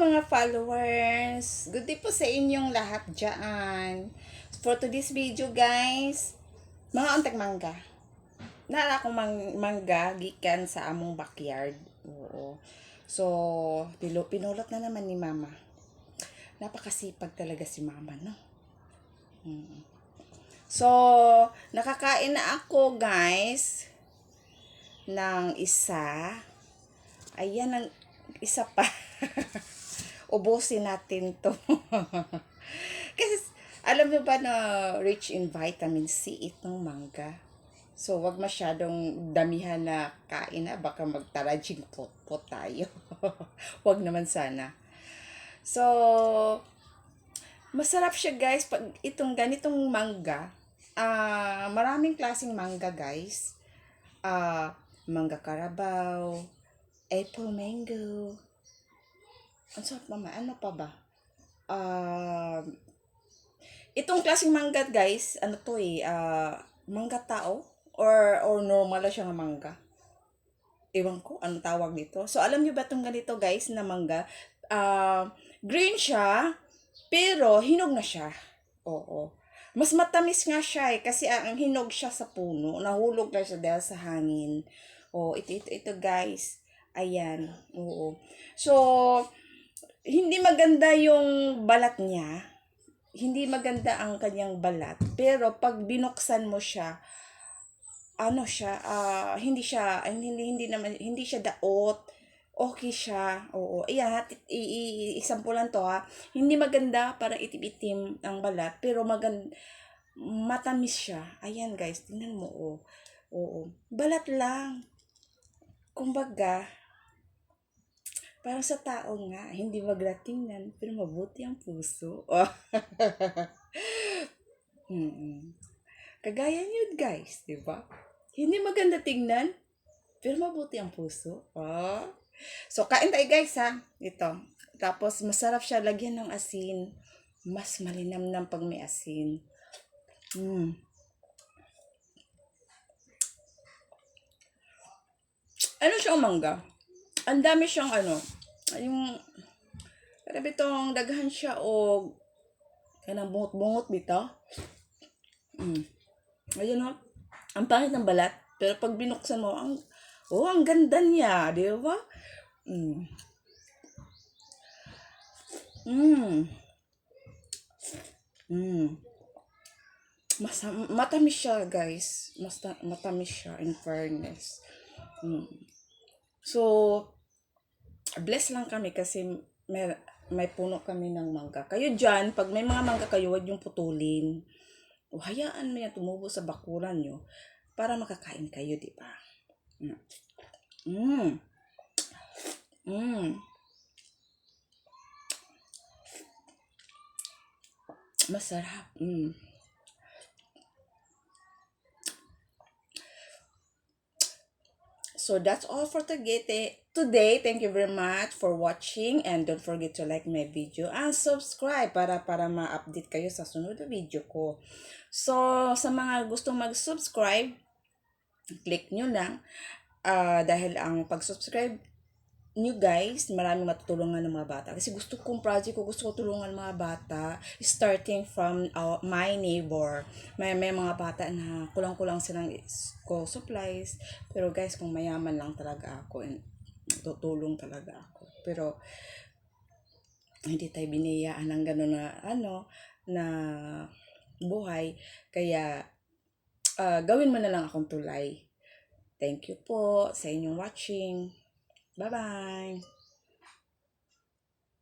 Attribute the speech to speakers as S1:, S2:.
S1: mga followers! Good day po sa inyong lahat dyan. For today's video guys, mga untag mangga. Nara akong mangga gikan sa among backyard. Oo. So, pinulot na naman ni mama. Napakasipag talaga si mama, no? So, nakakain na ako guys ng isa. Ayan ang isa pa. Ubusin natin to. Kasi alam niyo ba na rich in vitamin C itong mangga? So, wag masyadong damihan na kain na. Baka magtarajing po tayo. Wag naman sana. So, masarap siya guys. Pag itong ganitong mangga, maraming klaseng mangga guys. Mangga Carabao, apple mango. Ang sarap naman. Ano pa ba? Itong klaseng mangga guys, ano to mangga tao or normal lang siya nga mangga. Ewan ko anong tawag dito. So alam niyo ba itong ganito guys na mangga? Green siya, pero hinog na siya. Oo. Mas matamis nga siya kasi ang hinog siya sa puno. Nahulog lang siya dahil sa hangin. Oh, ito guys. Ayan. Oo. So, hindi maganda yung balat niya. Hindi maganda ang kanyang balat. Pero pag binuksan mo siya, ano siya, hindi siya daot. Okay siya. Oo. Ayan, isampulan to ha. Hindi maganda, parang itim-itim ang balat, pero matamis siya. Ayan guys, tingnan mo oh. Oo. Balat lang. Kumbaga, parang sa tao nga, hindi maganda tingnan, pero mabuti ang puso. Kagaya niyo guys, di ba? Hindi maganda tingnan, pero mabuti ang puso. So, kain tayo guys ha. Ito. Tapos, masarap siya lagyan ng asin. Mas malinamnam pag may asin. Ano siyang mangga? Ang dami siyang yung, pero bitong daghan siya o kanang bungot-bungot bitaw. Ayun o. Ang pangit ng balat. Pero pag binuksan mo, ang ganda niya. Di ba? Matamis siya, guys. Matamis siya, in fairness. So, bless lang kami kasi may puno kami ng mangga. Kayo dyan, pag may mga mangga kayo, huwag yung putulin. O hayaan mo yan tumubo sa bakuran nyo para makakain kayo, di ba? Masarap. So that's all for today. Thank you very much for watching and don't forget to like my video and subscribe para ma-update kayo sa sunod na video ko. So sa mga gustong mag-subscribe, click nyo lang dahil ang pag-subscribe nyo guys, maraming matutulungan ng mga bata. Kasi gusto ko tulungan mga bata starting from my neighbor. May mga bata na kulang-kulang silang school supplies. Pero guys, kung mayaman lang talaga ako, tutulong talaga ako. Pero hindi tayo biniyaan ng gano'n na buhay. Kaya gawin mo na lang akong tulay. Thank you po sa inyong watching. Bye-bye!